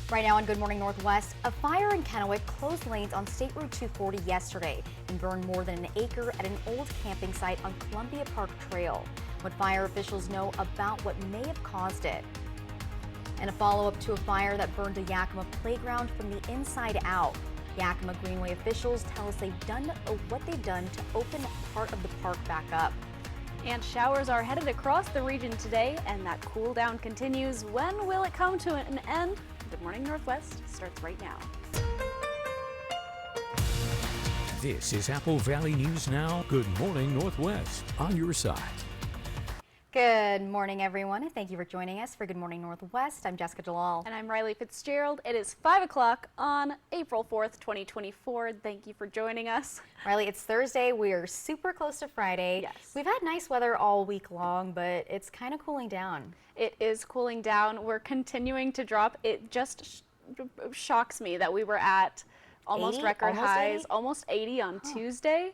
Right now on Good Morning Northwest, a fire in Kennewick closed lanes on State Route 240 yesterday and burned more than an acre at an old camping site on Columbia Park Trail. What fire officials know about what may have caused it. And a follow-up to a fire that burned a Yakima playground from the inside out. Yakima Greenway officials tell us they've done what they've done to open part of the park back up. And showers are headed across the region today, and that cool down continues. When will it come to an end? Good Morning Northwest starts right now. This is Apple Valley News Now. Good Morning Northwest on your side. Good morning, everyone, and thank you for joining us for Good Morning Northwest. I'm Jessica Jalal. And I'm Riley Fitzgerald. It is 5 o'clock on April 4th, 2024. Thank you for joining us. Riley, it's Thursday. We are super close to Friday. Yes. We've had nice weather all week long, but it's kind of cooling down. It is cooling down. We're continuing to drop. It just shocks me that we were at almost 80? record Almost highs, 80? almost 80 on Tuesday.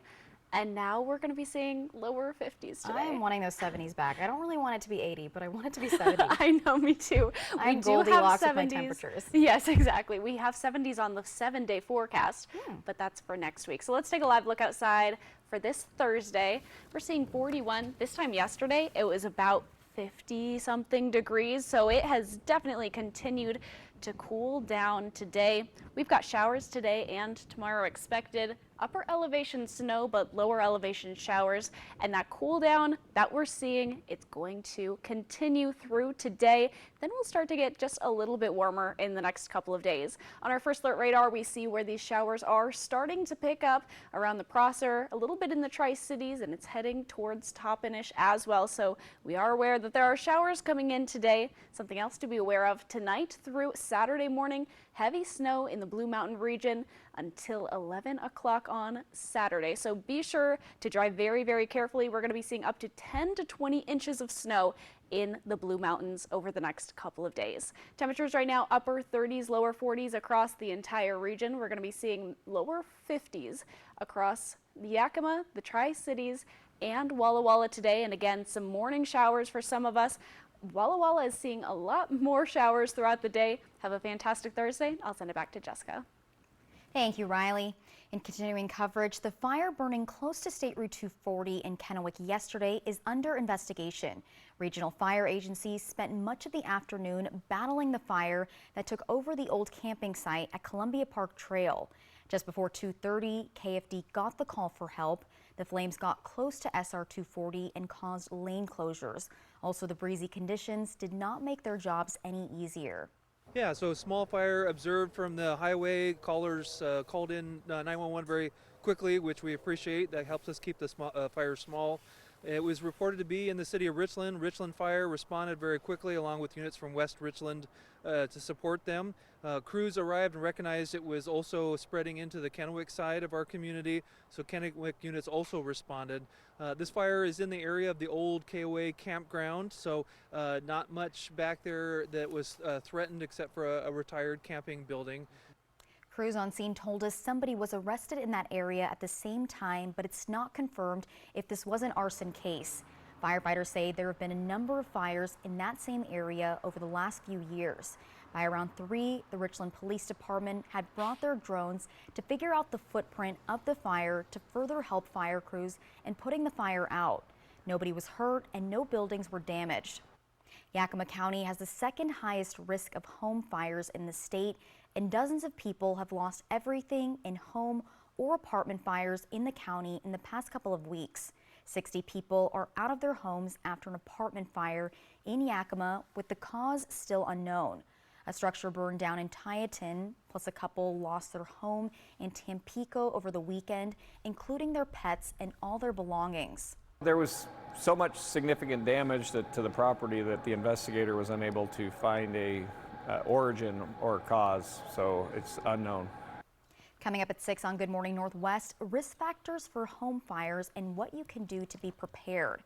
And now we're going to be seeing lower 50s today. I'm wanting those 70s back. I don't really want it to be 80, but I want it to be 70. I know, me too. I'm We do have Goldilocks with my 70s. temperatures. Yes, exactly. We have 70s on the 7-day forecast, but that's for next week. So let's take a live look outside for this Thursday. We're seeing 41. This time yesterday, it was about 50-something degrees, so it has definitely continued to cool down today. We've got showers today and tomorrow expected. Upper elevation snow, but lower elevation showers. And that cool down that we're seeing, it's going to continue through today. Then we'll start to get just a little bit warmer in the next couple of days. On our first alert radar, we see where these showers are starting to pick up around the Prosser, a little bit in the Tri-Cities, and it's heading towards Toppenish as well. So we are aware that there are showers coming in today. Something else to be aware of tonight through Saturday morning, heavy snow in the Blue Mountain region until 11 o'clock on Saturday. So be sure to drive very, very carefully. We're going to be seeing up to 10 to 20 inches of snow in the Blue Mountains over the next couple of days. Temperatures right now, upper 30s, lower 40s across the entire region. We're going to be seeing lower 50s across the Yakima, the Tri-Cities, and Walla Walla today. And again, some morning showers for some of us. Walla Walla is seeing a lot more showers throughout the day. Have a fantastic Thursday. I'll send it back to Jessica. Thank you, Riley. In continuing coverage, the fire burning close to State Route 240 in Kennewick yesterday is under investigation. Regional fire agencies spent much of the afternoon battling the fire that took over the old camping site at Columbia Park Trail. Just before 2:30, KFD got the call for help. The flames got close to SR 240 and caused lane closures. Also, the breezy conditions did not make their jobs any easier. Yeah, so small fire observed from the highway. Callers called in 911 very quickly, which we appreciate. That helps us keep the fire small. It was reported to be in the city of Richland. Richland Fire responded very quickly along with units from West Richland to support them. Crews arrived and recognized it was also spreading into the Kennewick side of our community, so Kennewick units also responded. This fire is in the area of the old KOA campground, so not much back there that was threatened except for a retired camping building. Crews on scene told us somebody was arrested in that area at the same time, but it's not confirmed if this was an arson case. Firefighters say there have been a number of fires in that same area over the last few years. By around 3, the Richland Police Department had brought their drones to figure out the footprint of the fire to further help fire crews in putting the fire out. Nobody was hurt and no buildings were damaged. Yakima County has the second highest risk of home fires in the state, and dozens of people have lost everything in home or apartment fires in the county in the past couple of weeks. 60 people are out of their homes after an apartment fire in Yakima, with the cause still unknown. A structure burned down in Tieton, plus a couple lost their home in Tampico over the weekend, including their pets and all their belongings. There was so much significant damage to the property that the investigator was unable to find a origin or cause, so it's unknown. Coming up at 6 on Good Morning Northwest, risk factors for home fires and what you can do to be prepared.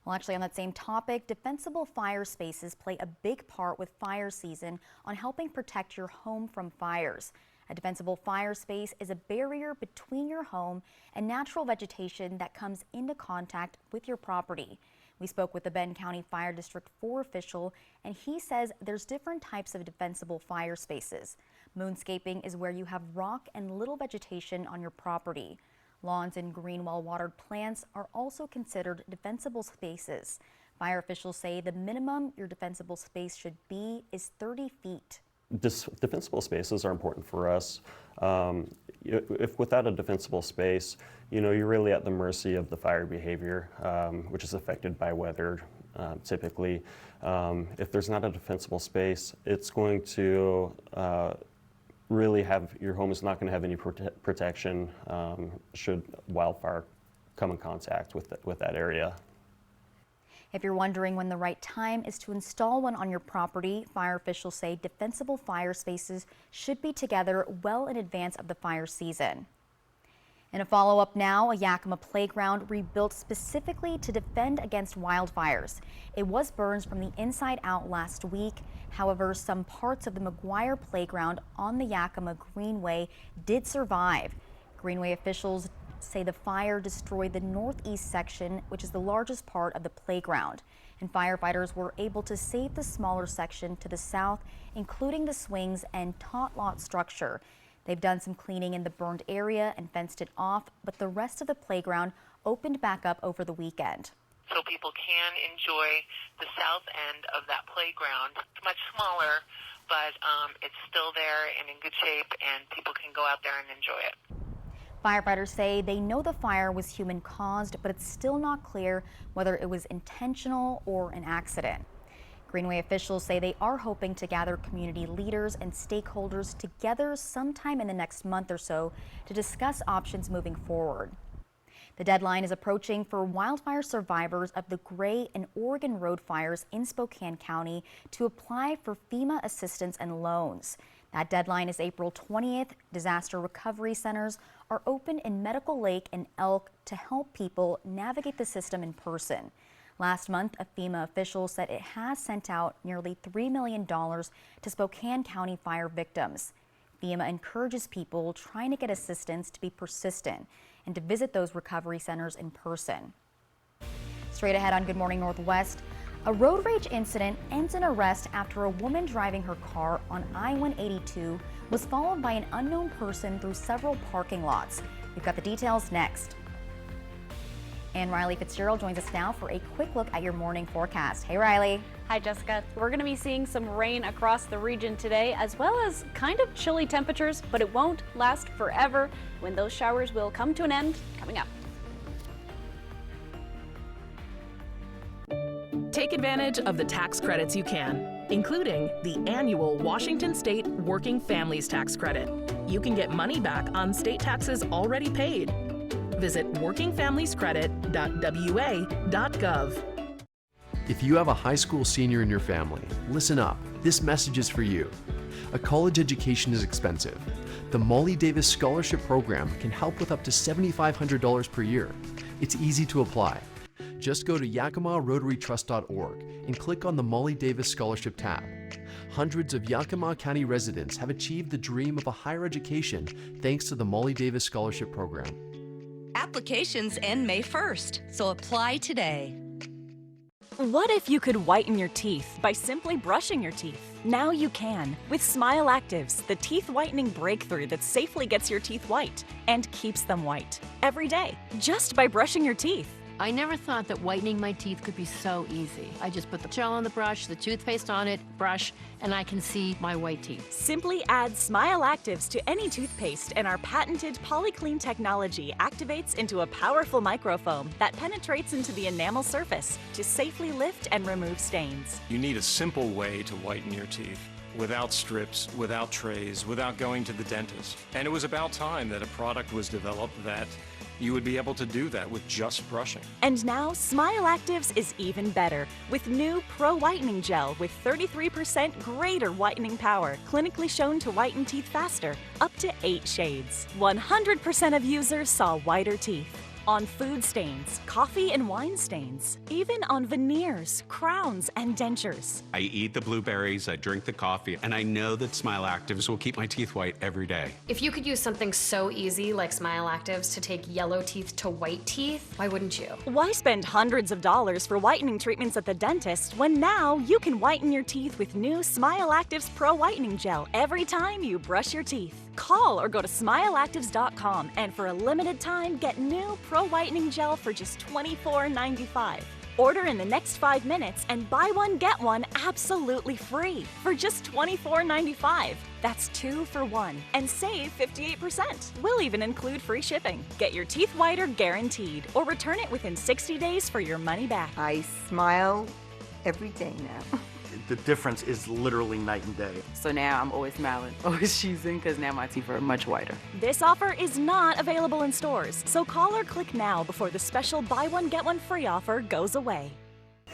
Well, actually, on that same topic, defensible fire spaces play a big part with fire season on helping protect your home from fires. A defensible fire space is a barrier between your home and natural vegetation that comes into contact with your property. We spoke with the Benton County Fire District 4 official, and he says there's different types of defensible fire spaces. Moonscaping is where you have rock and little vegetation on your property. Lawns and green well-watered plants are also considered defensible spaces. Fire officials say the minimum your defensible space should be is 30 feet. Defensible spaces are important for us. If without a defensible space, you're really at the mercy of the fire behavior, which is affected by weather typically. If there's not a defensible space, it's going to really your home is not going to have any protection should wildfire come in contact with that area. If you're wondering when the right time is to install one on your property, fire officials say defensible fire spaces should be together well in advance of the fire season. In a follow-up now, a Yakima playground rebuilt specifically to defend against wildfires. It was burned from the inside out last week. However, some parts of the McGuire playground on the Yakima Greenway did survive. Greenway officials say the fire destroyed the northeast section, which is the largest part of the playground. And firefighters were able to save the smaller section to the south, including the swings and tot lot structure. They've done some cleaning in the burned area and fenced it off, but the rest of the playground opened back up over the weekend. So people can enjoy the south end of that playground. It's much smaller, but it's still there and in good shape, and people can go out there and enjoy it. Firefighters say they know the fire was human-caused, but it's still not clear whether it was intentional or an accident. Greenway officials say they are hoping to gather community leaders and stakeholders together sometime in the next month or so to discuss options moving forward. The deadline is approaching for wildfire survivors of the Gray and Oregon Road fires in Spokane County to apply for FEMA assistance and loans. That deadline is April 20th. Disaster recovery centers are open in Medical Lake and Elk to help people navigate the system in person. Last month, a FEMA official said it has sent out nearly $3 million to Spokane County fire victims. FEMA encourages people trying to get assistance to be persistent and to visit those recovery centers in person. Straight ahead on Good Morning Northwest, a road rage incident ends in arrest after a woman driving her car on I-182 was followed by an unknown person through several parking lots. We've got the details next. And Riley Fitzgerald joins us now for a quick look at your morning forecast. Hey, Riley. Hi, Jessica. We're going to be seeing some rain across the region today, as well as kind of chilly temperatures, but it won't last forever when those showers will come to an end coming up. Take advantage of the tax credits you can, including the annual Washington State Working Families Tax Credit. You can get money back on state taxes already paid. Visit workingfamiliescredit.wa.gov. If you have a high school senior in your family, listen up. This message is for you. A college education is expensive. The Molly Davis Scholarship Program can help with up to $7,500 per year. It's easy to apply. Just go to yakimarotarytrust.org and click on the Molly Davis Scholarship tab. Hundreds of Yakima County residents have achieved the dream of a higher education thanks to the Molly Davis Scholarship Program. Applications end May 1st, so apply today. What if you could whiten your teeth by simply brushing your teeth? Now you can with Smile Actives, the teeth whitening breakthrough that safely gets your teeth white and keeps them white every day just by brushing your teeth. I never thought that whitening my teeth could be so easy. I just put the gel on the brush, the toothpaste on it, brush, and I can see my white teeth. Simply add Smile Actives to any toothpaste and our patented PolyClean technology activates into a powerful microfoam that penetrates into the enamel surface to safely lift and remove stains. You need a simple way to whiten your teeth. Without strips, without trays, without going to the dentist. And it was about time that a product was developed that you would be able to do that with just brushing. And now Smile Actives is even better with new Pro Whitening Gel with 33% greater whitening power, clinically shown to whiten teeth faster, up to 8 shades. 100% of users saw whiter teeth. on food stains, coffee and wine stains, even on veneers, crowns, and dentures. I eat the blueberries, I drink the coffee, and I know that Smile Actives will keep my teeth white every day. If you could use something so easy like Smile Actives to take yellow teeth to white teeth, why wouldn't you? Why spend hundreds of dollars for whitening treatments at the dentist when now you can whiten your teeth with new Smile Actives Pro Whitening Gel every time you brush your teeth? Call or go to smileactives.com and for a limited time get new Pro Whitening Gel for just $24.95. Order in the next 5 minutes and buy one get one absolutely free for just $24.95. That's 2 for 1 and save 58%. We'll even include free shipping. Get your teeth whiter guaranteed or return it within 60 days for your money back. I smile every day now. The difference is literally night and day. So now I'm always smiling, always choosing, because now my teeth are much whiter. This offer is not available in stores, so call or click now before the special buy one get one free offer goes away.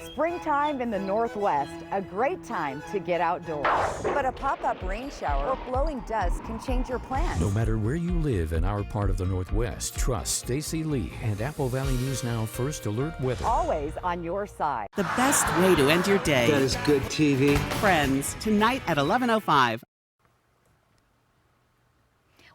Springtime in the Northwest, a great time to get outdoors. But a pop-up rain shower or blowing dust can change your plans. No matter where you live in our part of the Northwest, trust Stacy Lee and Apple Valley News Now First Alert Weather. Always on your side. The best way to end your day. That is good TV. Friends, tonight at 11:05.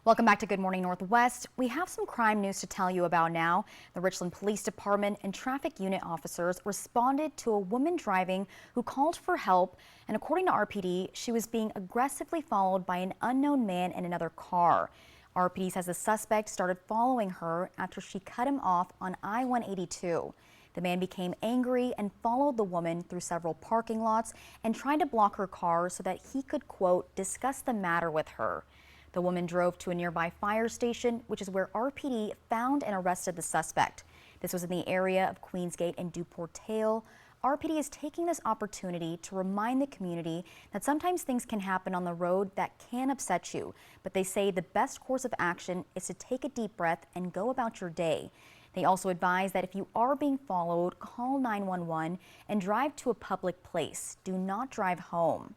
Welcome back to Good Morning Northwest. We have some crime news to tell you about now. The Richland Police Department and traffic unit officers responded to a woman driving who called for help, and according to RPD, she was being aggressively followed by an unknown man in another car. RPD says the suspect started following her after she cut him off on I-182. The man became angry and followed the woman through several parking lots and tried to block her car so that he could, quote, discuss the matter with her. The woman drove to a nearby fire station, which is where RPD found and arrested the suspect. This was in the area of Queensgate and Duportail. RPD is taking this opportunity to remind the community that sometimes things can happen on the road that can upset you, but they say the best course of action is to take a deep breath and go about your day. They also advise that if you are being followed, call 911 and drive to a public place. Do not drive home.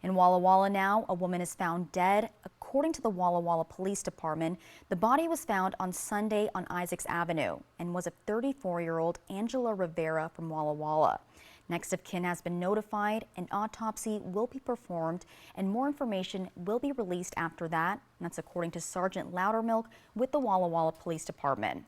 In Walla Walla now, a woman is found dead. According to the Walla Walla Police Department, the body was found on Sunday on Isaacs Avenue and was a 34-year-old Angela Rivera from Walla Walla. Next of kin has been notified, an autopsy will be performed, and more information will be released after that. And that's according to Sergeant Loudermilk with the Walla Walla Police Department.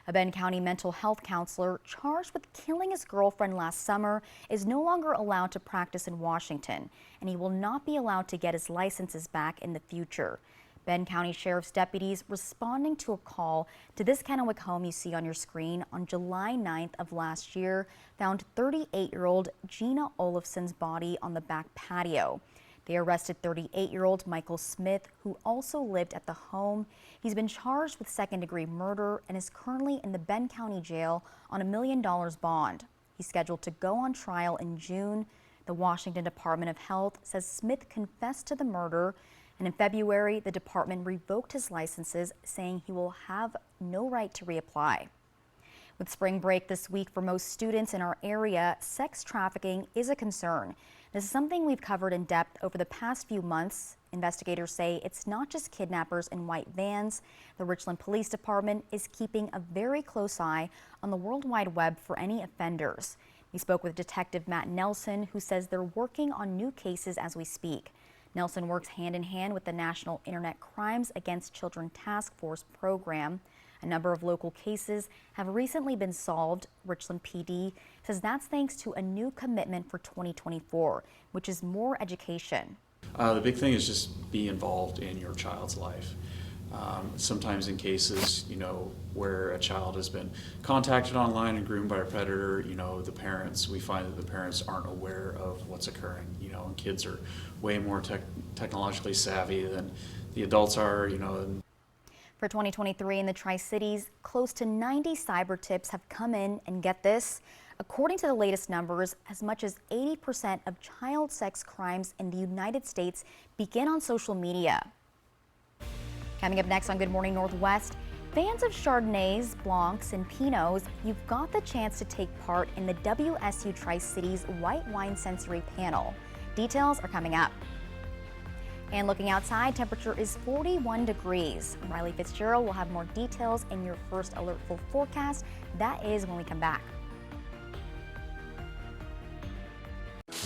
A Benton County mental health counselor charged with killing his girlfriend last summer is no longer allowed to practice in Washington, and he will not be allowed to get his licenses back in the future. Benton County Sheriff's deputies responding to a call to this Kennewick home you see on your screen on July 9th of last year found 38-year-old Gina Olafson's body on the back patio. They arrested 38-year-old Michael Smith, who also lived at the home. He's been charged with second-degree murder and is currently in the Benton County Jail on $1 million bond. He's scheduled to go on trial in June. The Washington Department of Health says Smith confessed to the murder, and in February, the department revoked his licenses, saying he will have no right to reapply. With spring break this week for most students in our area, sex trafficking is a concern. This is something we've covered in depth over the past few months. Investigators say it's not just kidnappers in white vans. The Richland Police Department is keeping a very close eye on the World Wide Web for any offenders. We spoke with Detective Matt Nelson, who says they're working on new cases as we speak. Nelson works hand in hand with the National Internet Crimes Against Children Task Force program. A number of local cases have recently been solved. Richland PD says that's thanks to a new commitment for 2024, which is more education. The big thing is just be involved in your child's life. Sometimes in cases, where a child has been contacted online and groomed by a predator, we find that the parents aren't aware of what's occurring, and kids are way more technologically savvy than the adults are, For 2023 in the Tri-Cities, close to 90 cyber tips have come in, and get this, according to the latest numbers, as much as 80% of child sex crimes in the United States begin on social media. Coming up next on Good Morning Northwest, fans of Chardonnays, Blancs, and Pinots, you've got the chance to take part in the WSU Tri-Cities White Wine Sensory Panel. Details are coming up. And looking outside, temperature is 41 degrees. Riley Fitzgerald will have more details in your first alert full forecast. That is when we come back.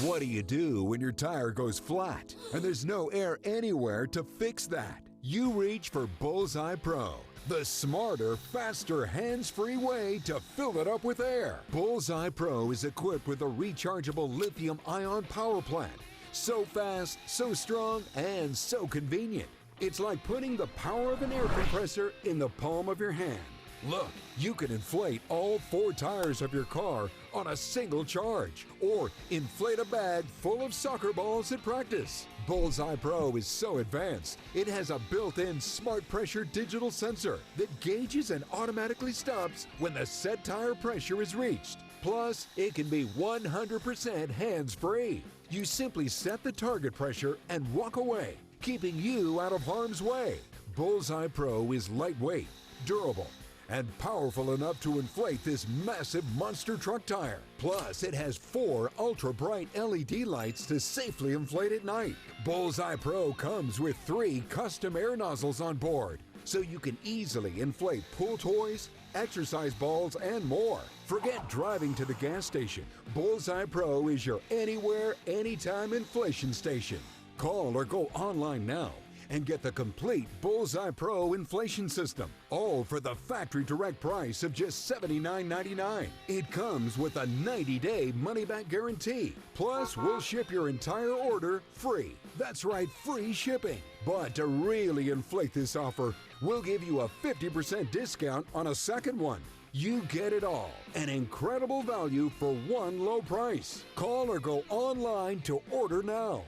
What do you do when your tire goes flat and there's no air anywhere to fix that? You reach for Bullseye Pro, the smarter, faster, hands-free way to fill it up with air. Bullseye Pro is equipped with a rechargeable lithium-ion power plant. So fast, so strong, and so convenient. It's like putting the power of an air compressor in the palm of your hand. Look, you can inflate all 4 tires of your car on a single charge, or inflate a bag full of soccer balls at practice. Bullseye Pro is so advanced, it has a built-in smart pressure digital sensor that gauges and automatically stops when the set tire pressure is reached. Plus, it can be 100% hands-free. You simply set the target pressure and walk away, keeping you out of harm's way. Bullseye Pro is lightweight, durable, and powerful enough to inflate this massive monster truck tire. Plus, it has 4 ultra-bright LED lights to safely inflate at night. Bullseye Pro comes with 3 custom air nozzles on board, so you can easily inflate pool toys, exercise balls, and more. Forget driving to the gas station. Bullseye Pro is your anywhere, anytime inflation station. Call or go online now and get the complete Bullseye Pro inflation system, all for the factory direct price of just $79.99. It comes with a 90-day money-back guarantee. Plus, we'll ship your entire order free. That's right, free shipping. But to really inflate this offer, we'll give you a 50% discount on a second one. You get it all. An incredible value for one low price. Call or go online to order now.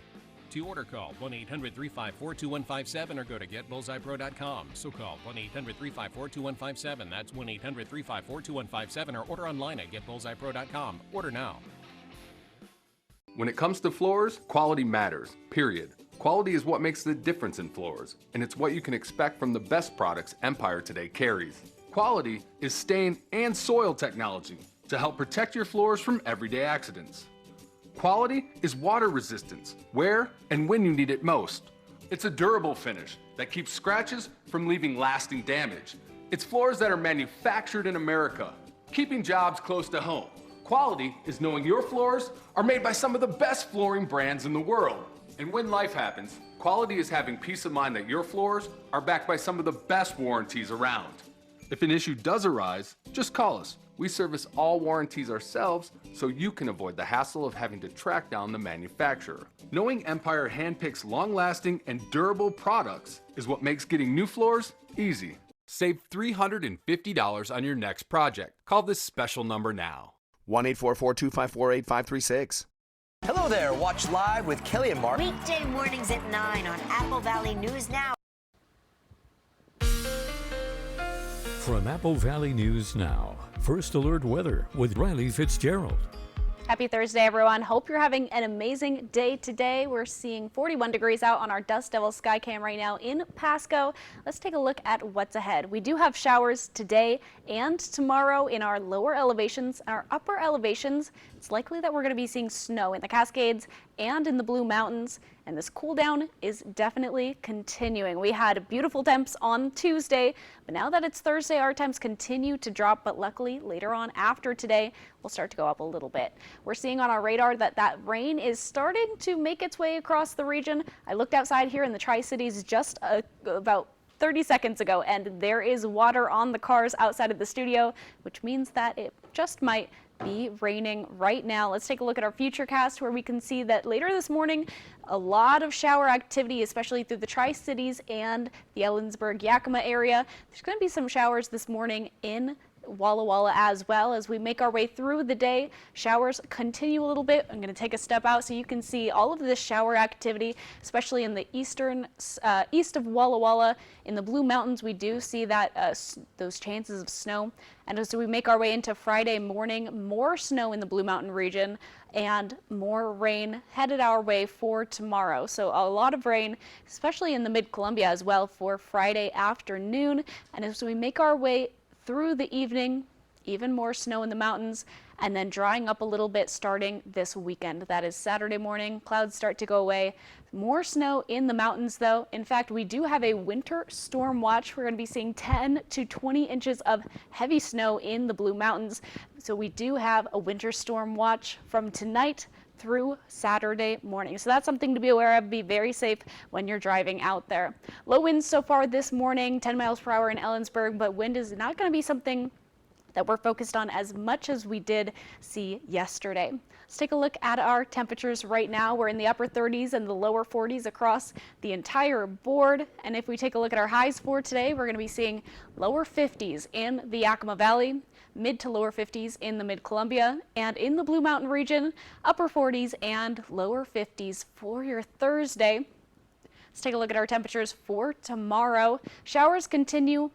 To order, call 1-800-354-2157 or go to getbullseyepro.com. So call 1-800-354-2157. That's 1-800-354-2157 or order online at getbullseyepro.com. Order now. When it comes to floors, quality matters, period. Quality is what makes the difference in floors, and it's what you can expect from the best products Empire today carries. Quality is stain and soil technology to help protect your floors from everyday accidents. Quality is water resistance, where and when you need it most. It's a durable finish that keeps scratches from leaving lasting damage. It's floors that are manufactured in America, keeping jobs close to home. Quality is knowing your floors are made by some of the best flooring brands in the world. And when life happens, quality is having peace of mind that your floors are backed by some of the best warranties around. If an issue does arise, just call us. We service all warranties ourselves, so you can avoid the hassle of having to track down the manufacturer. Knowing Empire handpicks long-lasting and durable products is what makes getting new floors easy. Save $350 on your next project. Call this special number now. 1-844-254-8536. Hello there. Watch live with Kelly and Mark. Weekday mornings at 9 on Apple Valley News Now. From Apple Valley News Now, First Alert Weather with Riley Fitzgerald. Happy Thursday, everyone. Hope you're having an amazing day today. We're seeing 41 degrees out on our Dust Devil Skycam right now in Pasco. Let's take a look at what's ahead. We do have showers today and tomorrow in our lower elevations. Our upper elevations, it's likely that we're going to be seeing snow in the Cascades and in the Blue Mountains. And this cool down is definitely continuing. We had beautiful temps on Tuesday, but now that it's Thursday, our temps continue to drop, but luckily later on after today, we'll start to go up a little bit. We're seeing on our radar that rain is starting to make its way across the region. I looked outside here in the Tri-Cities just about 30 seconds ago, and there is water on the cars outside of the studio, which means that it just might be raining right now. Let's take a look at our futurecast, where we can see that later this morning, a lot of shower activity, especially through the Tri-Cities and the Ellensburg-Yakima area. There's going to be some showers this morning in Walla Walla as well. As we make our way through the day, showers continue a little bit. I'm going to take a step out so you can see all of this shower activity, especially in the east of Walla Walla. In the Blue Mountains, we do see that those chances of snow. And as we make our way into Friday morning, more snow in the Blue Mountain region and more rain headed our way for tomorrow. So a lot of rain, especially in the Mid-Columbia as well, for Friday afternoon. And as we make our way through the evening, even more snow in the mountains, and then drying up a little bit starting this weekend. That is Saturday morning. Clouds start to go away. More snow in the mountains, though. In fact, we do have a winter storm watch. We're going to be seeing 10 to 20 inches of heavy snow in the Blue Mountains. So we do have a winter storm watch from tonight through Saturday morning. So that's something to be aware of. Be very safe when you're driving out there. Low winds so far this morning, 10 miles per hour in Ellensburg, but wind is not going to be something that we're focused on as much as we did see yesterday. Let's take a look at our temperatures right now. We're in the upper 30s and the lower 40s across the entire board. And if we take a look at our highs for today, we're going to be seeing lower 50s in the Yakima Valley, mid to lower 50s in the Mid-Columbia, and in the Blue Mountain region, upper 40s and lower 50s for your Thursday. Let's take a look at our temperatures for tomorrow. Showers continue,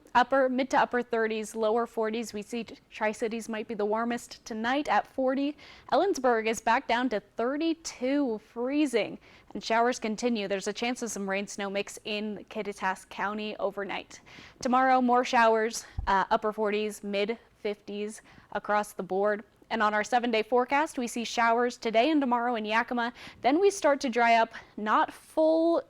mid to upper 30s, lower 40s. We see Tri-Cities might be the warmest tonight at 40. Ellensburg is back down to 32, freezing. And showers continue. There's a chance of some rain snow mix in Kittitas County overnight. Tomorrow, more showers, upper 40s, mid 50s across the board. And on our 7-day forecast, we see showers today and tomorrow in Yakima. Then we start to dry up, no full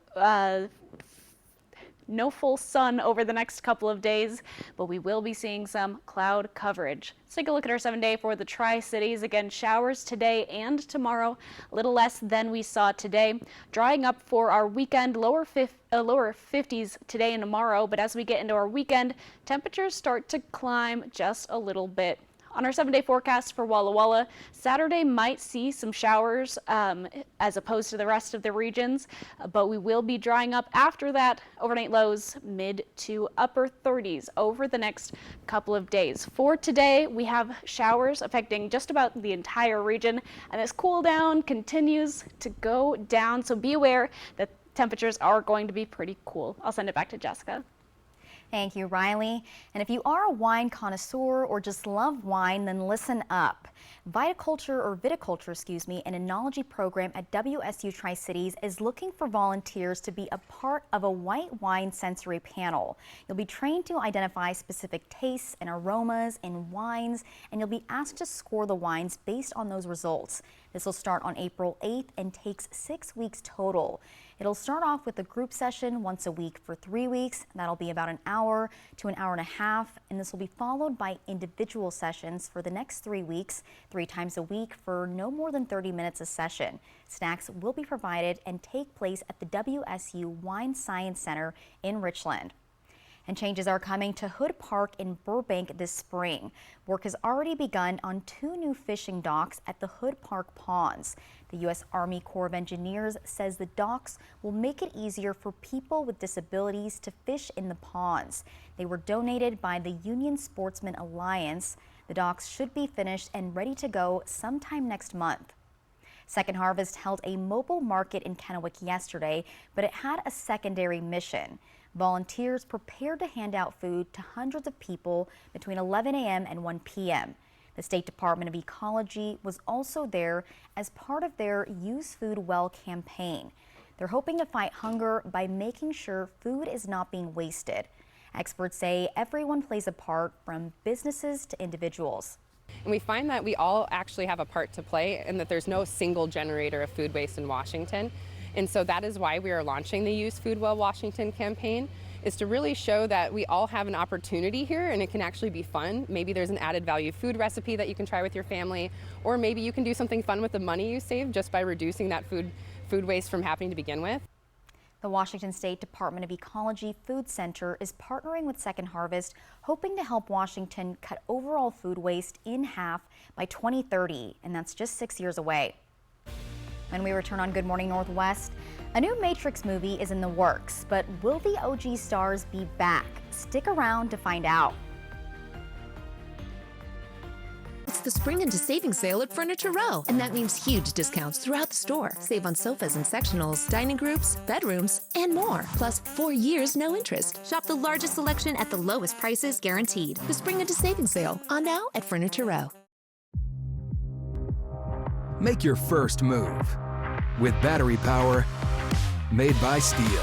sun over the next couple of days, but we will be seeing some cloud coverage. Let's take a look at our 7-day for the Tri-Cities. Again, showers today and tomorrow, a little less than we saw today. Drying up for our weekend, lower 50s today and tomorrow, but as we get into our weekend, temperatures start to climb just a little bit. On our 7-day forecast for Walla Walla, Saturday might see some showers as opposed to the rest of the regions, but we will be drying up after that. Overnight lows mid to upper 30s over the next couple of days. For today, we have showers affecting just about the entire region, and this cool down continues to go down, so be aware that temperatures are going to be pretty cool. I'll send it back to Jessica. Thank you, Riley. And if you are a wine connoisseur or just love wine, then listen up. Viticulture, an enology program at WSU Tri-Cities is looking for volunteers to be a part of a white wine sensory panel. You'll be trained to identify specific tastes and aromas in wines, and you'll be asked to score the wines based on those results. This will start on April 8th and takes 6 weeks total. It'll start off with a group session once a week for 3 weeks. That'll be about an hour to an hour and a half, and this will be followed by individual sessions for the next 3 weeks, 3 times a week for no more than 30 minutes a session. Snacks will be provided and take place at the WSU Wine Science Center in Richland. And changes are coming to Hood Park in Burbank this spring. Work has already begun on 2 new fishing docks at the Hood Park ponds. The U.S. Army Corps of Engineers says the docks will make it easier for people with disabilities to fish in the ponds. They were donated by the Union Sportsman Alliance. The docks should be finished and ready to go sometime next month. Second Harvest held a mobile market in Kennewick yesterday, but it had a secondary mission. Volunteers prepared to hand out food to hundreds of people between 11 a.m. and 1 p.m. The State Department of Ecology was also there as part of their Use Food Well campaign. They're hoping to fight hunger by making sure food is not being wasted. Experts say everyone plays a part, from businesses to individuals. And we find that we all actually have a part to play, and that there's no single generator of food waste in Washington. And so that is why we are launching the Use Food Well Washington campaign, is to really show that we all have an opportunity here, and it can actually be fun. Maybe there's an added value food recipe that you can try with your family, or maybe you can do something fun with the money you save just by reducing that food waste from happening to begin with. The Washington State Department of Ecology Food Center is partnering with Second Harvest, hoping to help Washington cut overall food waste in half by 2030, and that's just 6 years away. When we return on Good Morning Northwest, a new Matrix movie is in the works, but will the OG stars be back? Stick around to find out. It's the Spring into Savings Sale at Furniture Row, and that means huge discounts throughout the store. Save on sofas and sectionals, dining groups, bedrooms, and more. Plus 4 years, no interest. Shop the largest selection at the lowest prices guaranteed. The Spring into Savings Sale, on now at Furniture Row. Make your first move with battery power made by Steel.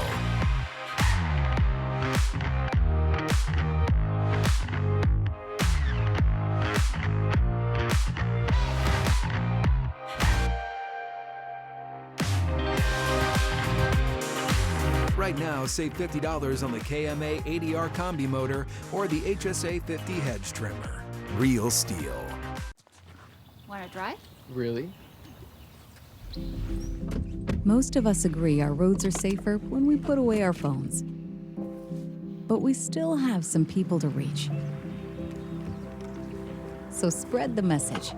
Now save $50 on the KMA ADR Combi motor or the HSA 50 hedge trimmer. Real STIHL. Want to drive? Really? Most of us agree our roads are safer when we put away our phones. But we still have some people to reach. So spread the message.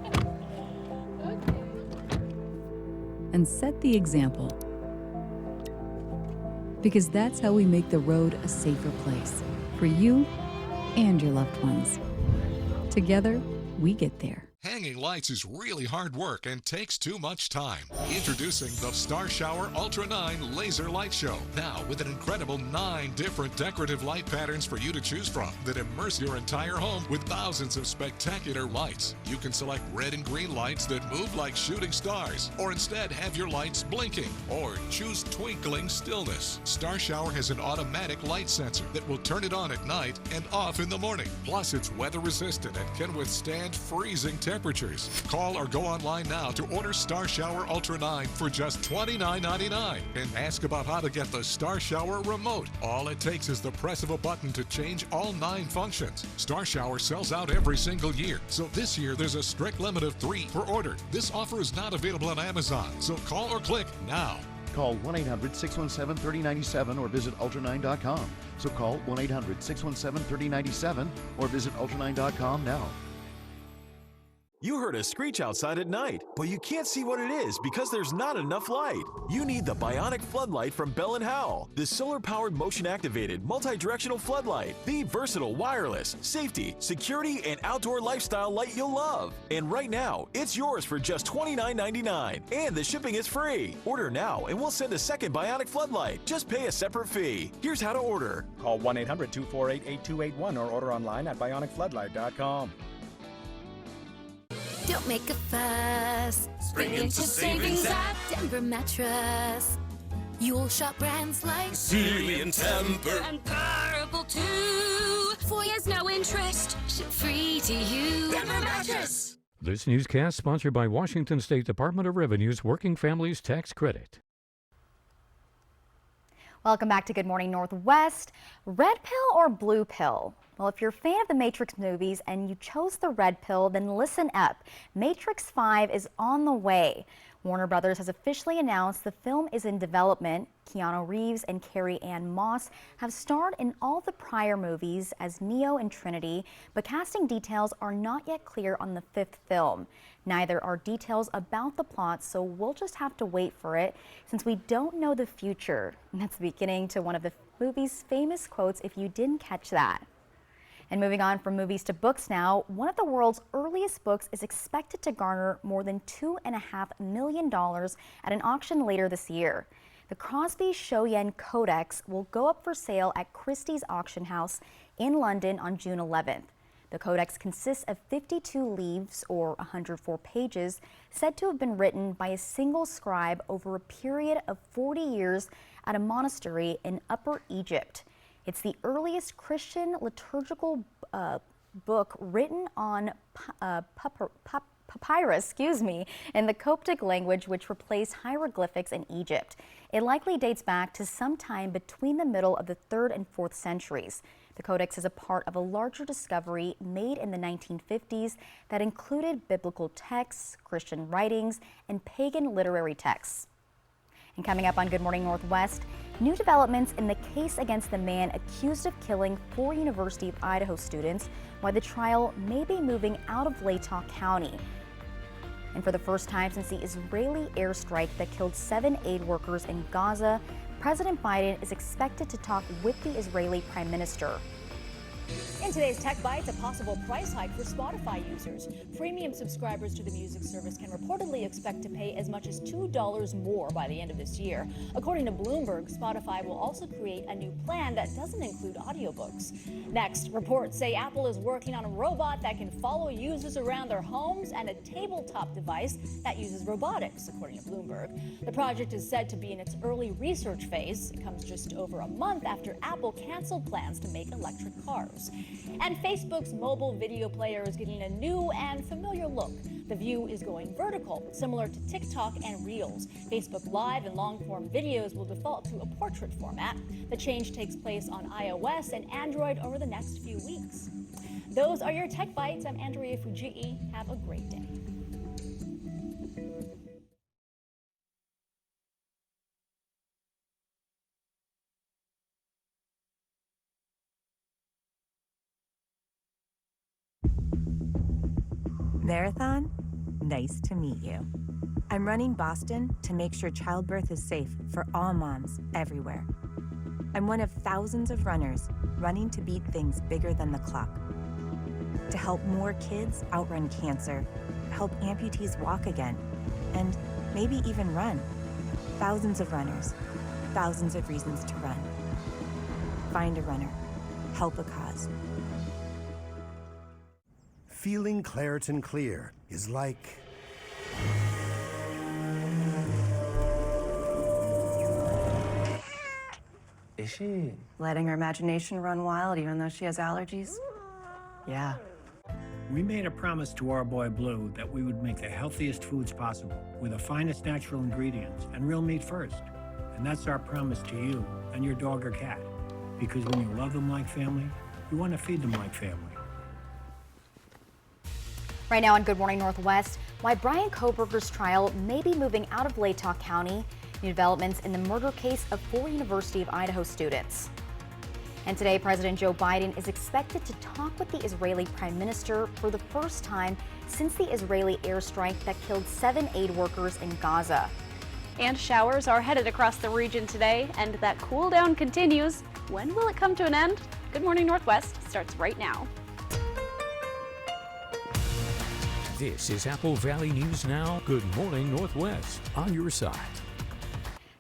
And set the example. Because that's how we make the road a safer place for you and your loved ones. Together, we get there. Hanging lights is really hard work and takes too much time. Introducing the Star Shower Ultra 9 Laser Light Show. Now with an incredible 9 different decorative light patterns for you to choose from that immerse your entire home with thousands of spectacular lights. You can select red and green lights that move like shooting stars, or instead have your lights blinking, or choose twinkling stillness. Star Shower has an automatic light sensor that will turn it on at night and off in the morning. Plus, it's weather resistant and can withstand freezing temperatures. Call or go online now to order Star Shower Ultra 9 for just $29.99 and ask about how to get the Star Shower remote. All it takes is the press of a button to change all 9 functions. Star Shower sells out every single year, so this year there's a strict limit of 3 per order. This offer is not available on Amazon, so call or click now. Call 1-800-617-3097 or visit ultra9.com. So call 1-800-617-3097 or visit ultra9.com now. You heard a screech outside at night, but you can't see what it is because there's not enough light. You need the Bionic Floodlight from Bell & Howell, the solar-powered motion-activated multi-directional floodlight, the versatile wireless, safety, security, and outdoor lifestyle light you'll love. And right now, it's yours for just $29.99, and the shipping is free. Order now, and we'll send a second Bionic Floodlight. Just pay a separate fee. Here's how to order. Call 1-800-248-8281 or order online at bionicfloodlight.com. Don't make a fuss. Spring into savings at Denver Mattress. You'll shop brands like Sealy and Temper and Purple too. 4 years, no interest. Ship free to you. Denver Mattress. This newscast sponsored by Washington State Department of Revenue's Working Families Tax Credit. Welcome back to Good Morning Northwest. Red pill or blue pill? Well, if you're a fan of the Matrix movies and you chose the red pill, then listen up. Matrix 5 is on the way. Warner Brothers has officially announced the film is in development. Keanu Reeves and Carrie-Anne Moss have starred in all the prior movies as Neo and Trinity, but casting details are not yet clear on the 5th film. Neither are details about the plot, so we'll just have to wait for it since we don't know the future. And that's the beginning to one of the movie's famous quotes if you didn't catch that. And moving on from movies to books now, one of the world's earliest books is expected to garner more than $2.5 million at an auction later this year. The Crosby Shoyan Codex will go up for sale at Christie's Auction House in London on June 11th. The codex consists of 52 leaves, or 104 pages, said to have been written by a single scribe over a period of 40 years at a monastery in Upper Egypt. It's the earliest Christian liturgical book written on papyrus, in the Coptic language, which replaced hieroglyphics in Egypt. It likely dates back to sometime between the middle of the 3rd and 4th centuries. The codex is a part of a larger discovery made in the 1950s that included biblical texts, Christian writings, and pagan literary texts. And coming up on Good Morning Northwest, new developments in the case against the man accused of killing 4 University of Idaho students, why the trial may be moving out of Latah County. And for the first time since the Israeli airstrike that killed 7 aid workers in Gaza, President Biden is expected to talk with the Israeli Prime Minister. In today's Tech Bites, a possible price hike for Spotify users. Premium subscribers to the music service can reportedly expect to pay as much as $2 more by the end of this year. According to Bloomberg, Spotify will also create a new plan that doesn't include audiobooks. Next, reports say Apple is working on a robot that can follow users around their homes and a tabletop device that uses robotics, according to Bloomberg. The project is said to be in its early research phase. It comes just over a month after Apple canceled plans to make electric cars. users. And Facebook's mobile video player is getting a new and familiar look. The view is going vertical, similar to TikTok and Reels. Facebook Live and long-form videos will default to a portrait format. The change takes place on iOS and Android over the next few weeks. Those are your Tech Bites. I'm Andrea Fujii. Have a great day. Marathon, nice to meet you. I'm running Boston to make sure childbirth is safe for all moms everywhere. I'm one of thousands of runners running to beat things bigger than the clock. To help more kids outrun cancer, help amputees walk again, and maybe even run. Thousands of runners, thousands of reasons to run. Find a runner, help a cause. Feeling Claritin Clear is like... Is she? Letting her imagination run wild even though she has allergies? Yeah. We made a promise to our boy Blue that we would make the healthiest foods possible with the finest natural ingredients and real meat first. And that's our promise to you and your dog or cat. Because when you love them like family, you want to feed them like family. Right now on Good Morning Northwest, why Brian Kohberger's trial may be moving out of Latah County, new developments in the murder case of 4 University of Idaho students. And today, President Joe Biden is expected to talk with the Israeli Prime Minister for the first time since the Israeli airstrike that killed 7 aid workers in Gaza. And showers are headed across the region today, and that cool down continues. When will it come to an end? Good Morning Northwest starts right now. This is Apple Valley News Now. Good Morning Northwest, on your side.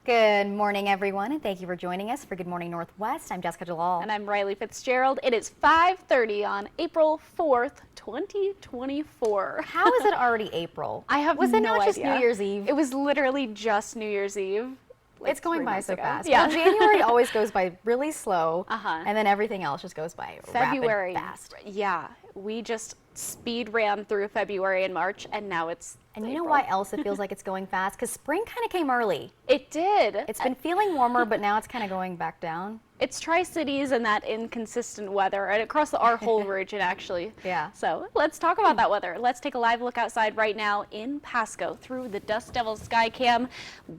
Good morning, everyone, and thank you for joining us for Good Morning Northwest. I'm Jessica Jalal. And I'm Riley Fitzgerald. It is 5:30 on April 4th, 2024. How is it already April? I have Was it no not just idea. New Year's Eve? It was literally just New Year's Eve. Like it's going 3 by months so ago. fast. Yeah. Well, January always goes by really slow, and then everything else just goes by February, rapid fast. Yeah, we just speed ran through February and March, and now it's And you know April. why else it feels like it's going fast? Because spring kind of came early. It did. It's been feeling warmer, but now it's kind of going back down. It's Tri-Cities and that inconsistent weather, and across our whole region, actually. Yeah. So let's talk about that weather. Let's take a live look outside right now in Pasco through the Dust Devil Sky Cam.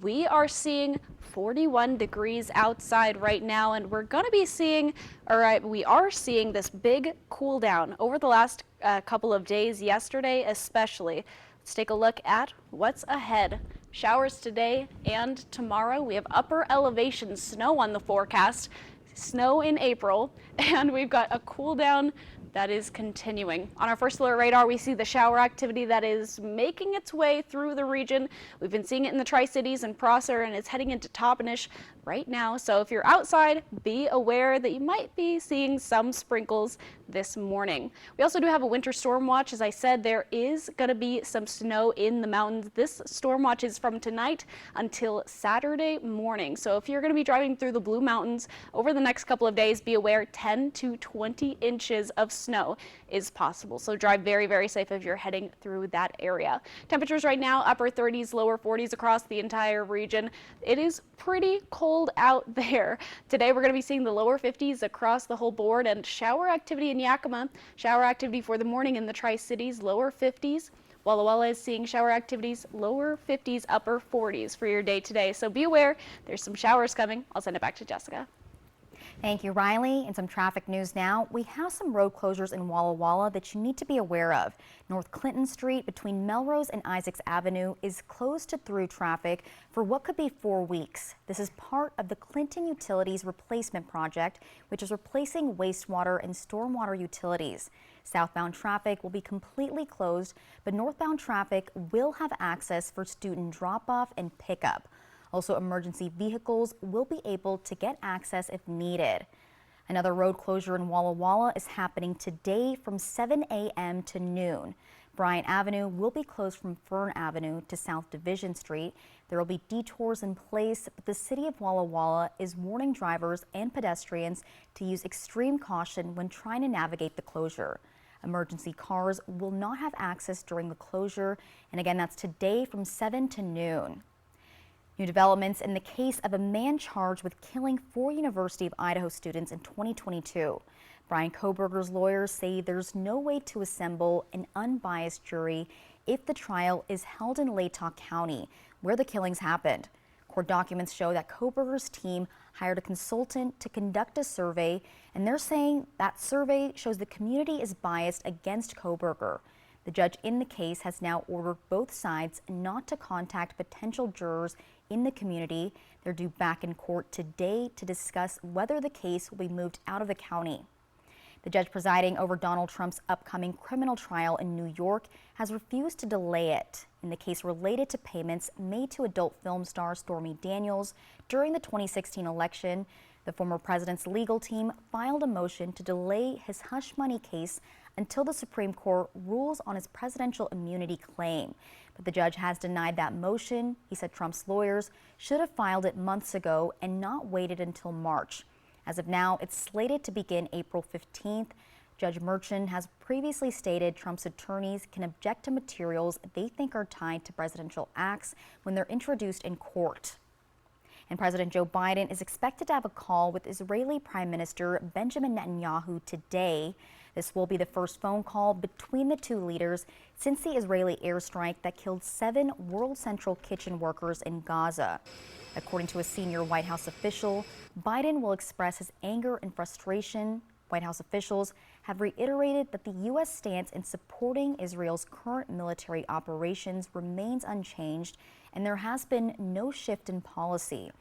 We are seeing 41 degrees outside right now, and we're going to be seeing, we are seeing this big cool down over the last couple of days, yesterday especially. Let's take a look at what's ahead. Showers today and tomorrow. We have upper elevation snow on the forecast, snow in April, and we've got a cool down that is continuing. On our first alert radar, we see the shower activity that is making its way through the region. We've been seeing it in the Tri-Cities and Prosser, and it's heading into Toppenish right now. So if you're outside, be aware that you might be seeing some sprinkles this morning. We also do have a winter storm watch. As I said, there is going to be some snow in the mountains. This storm watch is from tonight until Saturday morning. So if you're going to be driving through the Blue Mountains over the next couple of days, be aware 10 to 20 inches of snow is possible. So drive very, very safe if you're heading through that area. Temperatures right now, upper 30s, lower 40s across the entire region. It is pretty cold out there. Today we're going to be seeing the lower 50s across the whole board, and shower activity in Yakima. Shower activity for the morning in the Tri-Cities, lower 50s. Walla Walla is seeing shower activities, lower 50s, upper 40s for your day today. So be aware, there's some showers coming. I'll send it back to Jessica. Thank you, Riley. And some traffic news now. We have some road closures in Walla Walla that you need to be aware of. North Clinton Street between Melrose and Isaacs Avenue is closed to through traffic for what could be 4 weeks. This is part of the Clinton Utilities Replacement Project, which is replacing wastewater and stormwater utilities. Southbound traffic will be completely closed, but northbound traffic will have access for student drop-off and pickup. Also, emergency vehicles will be able to get access if needed. Another road closure in Walla Walla is happening today from 7 a.m. to noon. Bryant Avenue will be closed from Fern Avenue to South Division Street. There will be detours in place, but the city of Walla Walla is warning drivers and pedestrians to use extreme caution when trying to navigate the closure. Emergency cars will not have access during the closure, and again, that's today from 7 to noon. New developments in the case of a man charged with killing 4 University of Idaho students in 2022. Brian Kohberger's lawyers say there's no way to assemble an unbiased jury if the trial is held in Latah County, where the killings happened. Court documents show that Kohberger's team hired a consultant to conduct a survey, and they're saying that survey shows the community is biased against Kohberger. The judge in the case has now ordered both sides not to contact potential jurors in the community. They're due back in court today to discuss whether the case will be moved out of the county. The judge presiding over Donald Trump's upcoming criminal trial in New York has refused to delay it in the case related to payments made to adult film star Stormy Daniels during the 2016 election. The former president's legal team filed a motion to delay his hush money case until the Supreme Court rules on his presidential immunity claim. But the judge has denied that motion. He said Trump's lawyers should have filed it months ago and not waited until March. As of now, it's slated to begin April 15th. Judge Merchan has previously stated Trump's attorneys can object to materials they think are tied to presidential acts when they're introduced in court. And President Joe Biden is expected to have a call with Israeli Prime Minister Benjamin Netanyahu today. This will be the first phone call between the two leaders since the Israeli airstrike that killed 7 World Central Kitchen workers in Gaza. According to a senior White House official, Biden will express his anger and frustration. White House officials have reiterated that the U.S. stance in supporting Israel's current military operations remains unchanged, and there has been no shift in policy.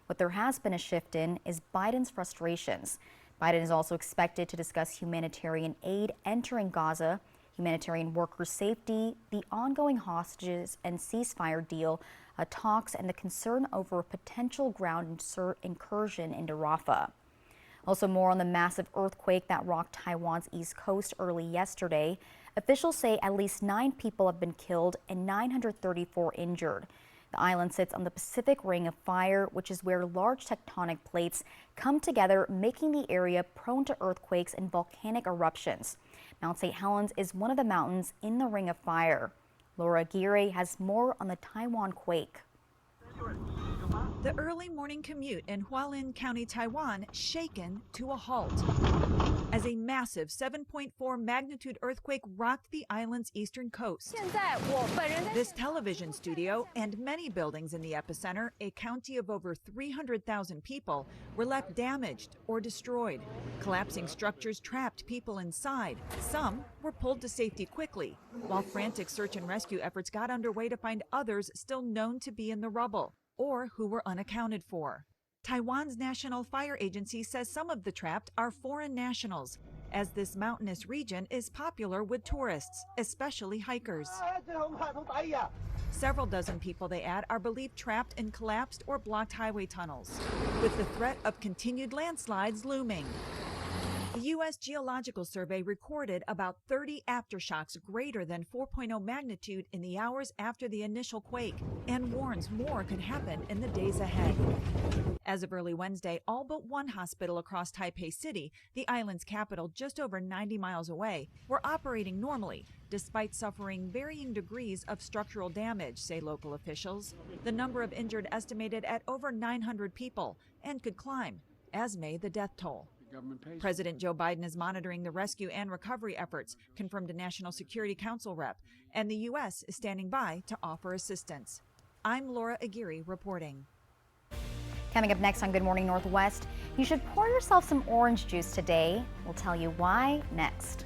What there has been a shift in is Biden's frustrations. Biden is also expected to discuss humanitarian aid entering Gaza, humanitarian worker safety, the ongoing hostages and ceasefire deal talks, and the concern over a potential ground incursion into Rafah. Also, more on the massive earthquake that rocked Taiwan's east coast early yesterday. Officials say at least 9 people have been killed and 934 injured. The island sits on the Pacific Ring of Fire, which is where large tectonic plates come together, making the area prone to earthquakes and volcanic eruptions. Mount St. Helens is one of the mountains in the Ring of Fire. Laura Aguirre has more on the Taiwan quake. The early morning commute in Hualien County, Taiwan, shaken to a halt as a massive 7.4 magnitude earthquake rocked the island's eastern coast. This television studio and many buildings in the epicenter, a county of over 300,000 people, were left damaged or destroyed. Collapsing structures trapped people inside. Some were pulled to safety quickly, while frantic search and rescue efforts got underway to find others still known to be in the rubble or who were unaccounted for. Taiwan's National Fire Agency says some of the trapped are foreign nationals, as this mountainous region is popular with tourists, especially hikers. Several dozen people, they add, are believed trapped in collapsed or blocked highway tunnels, with the threat of continued landslides looming. The U.S. Geological Survey recorded about 30 aftershocks greater than 4.0 magnitude in the hours after the initial quake and warns more could happen in the days ahead. As of early Wednesday, all but one hospital across Taipei City, the island's capital just over 90 miles away, were operating normally, despite suffering varying degrees of structural damage, say local officials. The number of injured estimated at over 900 people and could climb, as may the death toll. President Joe Biden is monitoring the rescue and recovery efforts, confirmed a National Security Council rep, and the U.S. is standing by to offer assistance. I'm Laura Aguirre reporting. Coming up next on Good Morning Northwest, you should pour yourself some orange juice today. We'll tell you why next.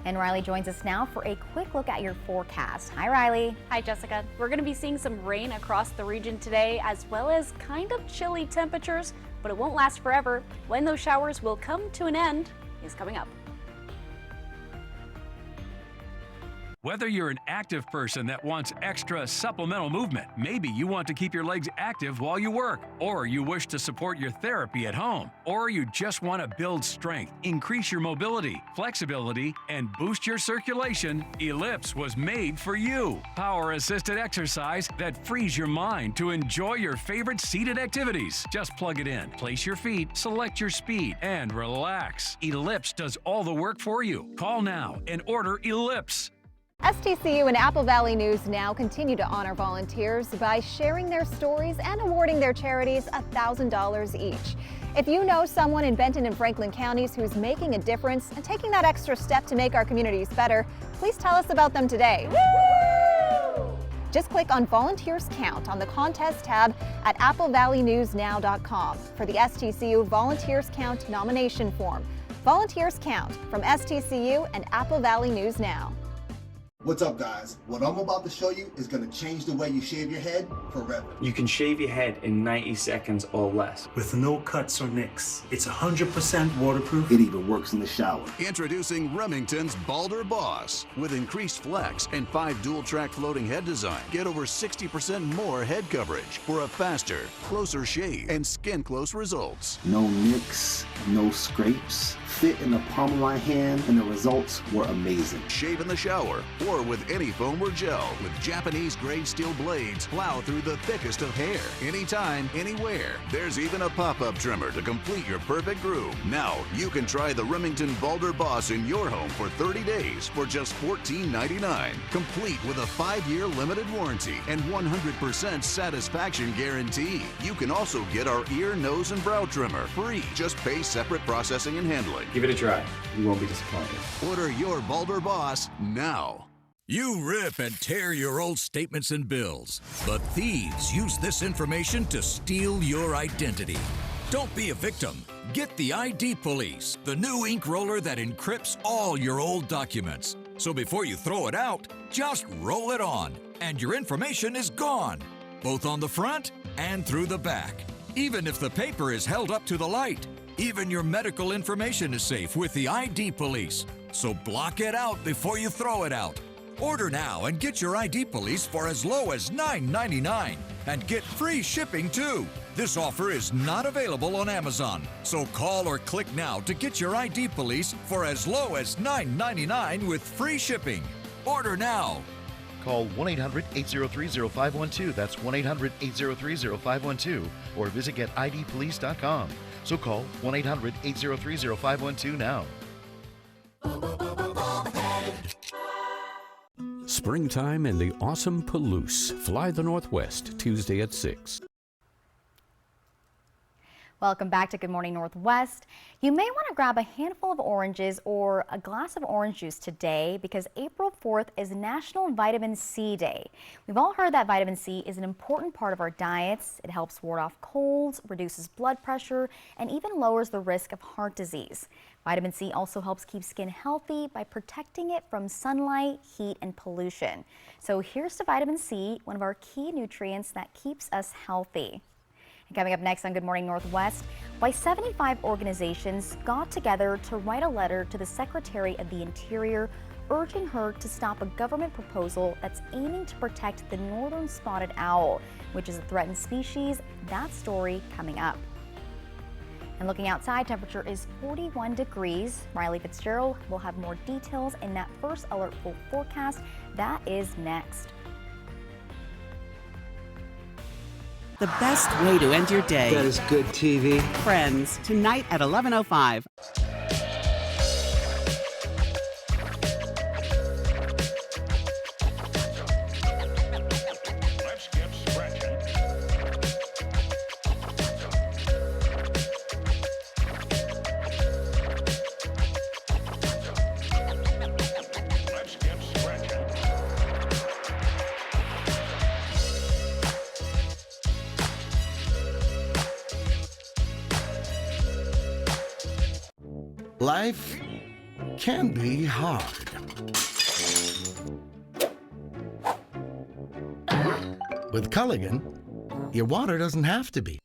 And Riley joins us now for a quick look at your forecast. Hi, Riley. Hi, Jessica. We're going to be seeing some rain across the region today, as well as kind of chilly temperatures, but it won't last forever. When those showers will come to an end is coming up. Whether you're an active person that wants extra supplemental movement, maybe you want to keep your legs active while you work, or you wish to support your therapy at home, or you just want to build strength, increase your mobility, flexibility, and boost your circulation, Ellipse was made for you. Power-assisted exercise that frees your mind to enjoy your favorite seated activities. Just plug it in, place your feet, select your speed, and relax. Ellipse does all the work for you. Call now and order Ellipse. STCU and Apple Valley News Now continue to honor volunteers by sharing their stories and awarding their charities $1,000 each. If you know someone in Benton and Franklin counties who's making a difference and taking that extra step to make our communities better, please tell us about them today. Woo! Just click on Volunteers Count on the contest tab at applevalleynewsnow.com for the STCU Volunteers Count nomination form. Volunteers Count from STCU and Apple Valley News Now. What's up, guys? What I'm about to show you is going to change the way you shave your head forever. You can shave your head in 90 seconds or less. With no cuts or nicks. It's 100% waterproof. It even works in the shower. Introducing Remington's Balder Boss. With increased flex and 5 dual-track floating head design, get over 60% more head coverage for a faster, closer shave and skin-close results. No nicks, no scrapes. Fit in the palm of my hand, and the results were amazing. Shave in the shower or with any foam or gel. With Japanese-grade steel blades, plow through the thickest of hair. Anytime, anywhere. There's even a pop-up trimmer to complete your perfect groove. Now, you can try the Remington Balder Boss in your home for 30 days for just $14.99. Complete with a 5-year limited warranty and 100% satisfaction guarantee. You can also get our ear, nose, and brow trimmer free. Just pay separate processing and handling. Give it a try. You won't be disappointed. Order your Balder Boss now. You rip and tear your old statements and bills, but thieves use this information to steal your identity. Don't be a victim. Get the ID Police, the new ink roller that encrypts all your old documents. So before you throw it out, just roll it on, and your information is gone, both on the front and through the back. Even if the paper is held up to the light, even your medical information is safe with the ID Police. So block it out before you throw it out. Order now and get your ID Police for as low as $9.99 and get free shipping too. This offer is not available on Amazon, so call or click now to get your ID Police for as low as $9.99 with free shipping. Order now. Call 1-800-803-0512. That's 1-800-803-0512. Or visit getidpolice.com. So call 1-800-803-0512 now. Springtime in the awesome Palouse. Fly the Northwest, Tuesday at 6. Welcome back to Good Morning Northwest. You may want to grab a handful of oranges or a glass of orange juice today because April 4th is National Vitamin C Day. We've all heard that vitamin C is an important part of our diets. It helps ward off colds, reduces blood pressure, and even lowers the risk of heart disease. Vitamin C also helps keep skin healthy by protecting it from sunlight, heat, and pollution. So here's to vitamin C, one of our key nutrients that keeps us healthy. Coming up next on Good Morning Northwest, why 75 organizations got together to write a letter to the Secretary of the Interior urging her to stop a government proposal that's aiming to protect the northern spotted owl, which is a threatened species. That story coming up. And looking outside, temperature is 41 degrees. Riley Fitzgerald will have more details in that first alert full forecast. That is next. The best way to end your day. That is good TV. Friends, tonight at 11:05. Let's get scratching. Let's get scratching. Life can be hard. With Culligan, your water doesn't have to be.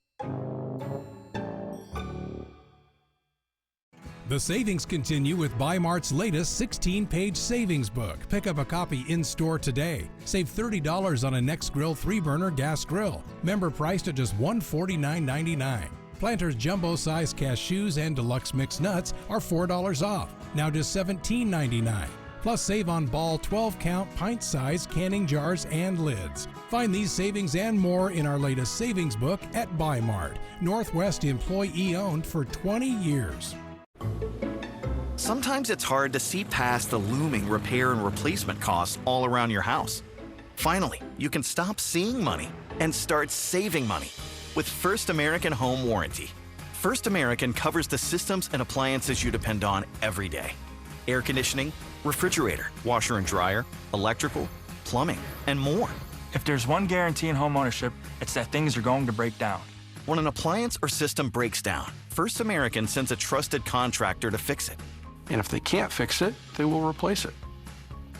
The savings continue with Buy Mart's latest 16-page savings book. Pick up a copy in-store today. Save $30 on a Nextgrill 3-burner gas grill. Member priced at just $149.99. Planters jumbo-size cashews and deluxe mixed nuts are $4 off, now just $17.99. Plus save on Ball 12-count pint-size canning jars and lids. Find these savings and more in our latest savings book at Buy Mart. Northwest employee-owned for 20 years. Sometimes it's hard to see past the looming repair and replacement costs all around your house. Finally, you can stop seeing money and start saving money with First American Home Warranty. First American covers the systems and appliances you depend on every day. Air conditioning, refrigerator, washer and dryer, electrical, plumbing, and more. If there's one guarantee in home ownership, it's that things are going to break down. When an appliance or system breaks down, First American sends a trusted contractor to fix it. And if they can't fix it, they will replace it.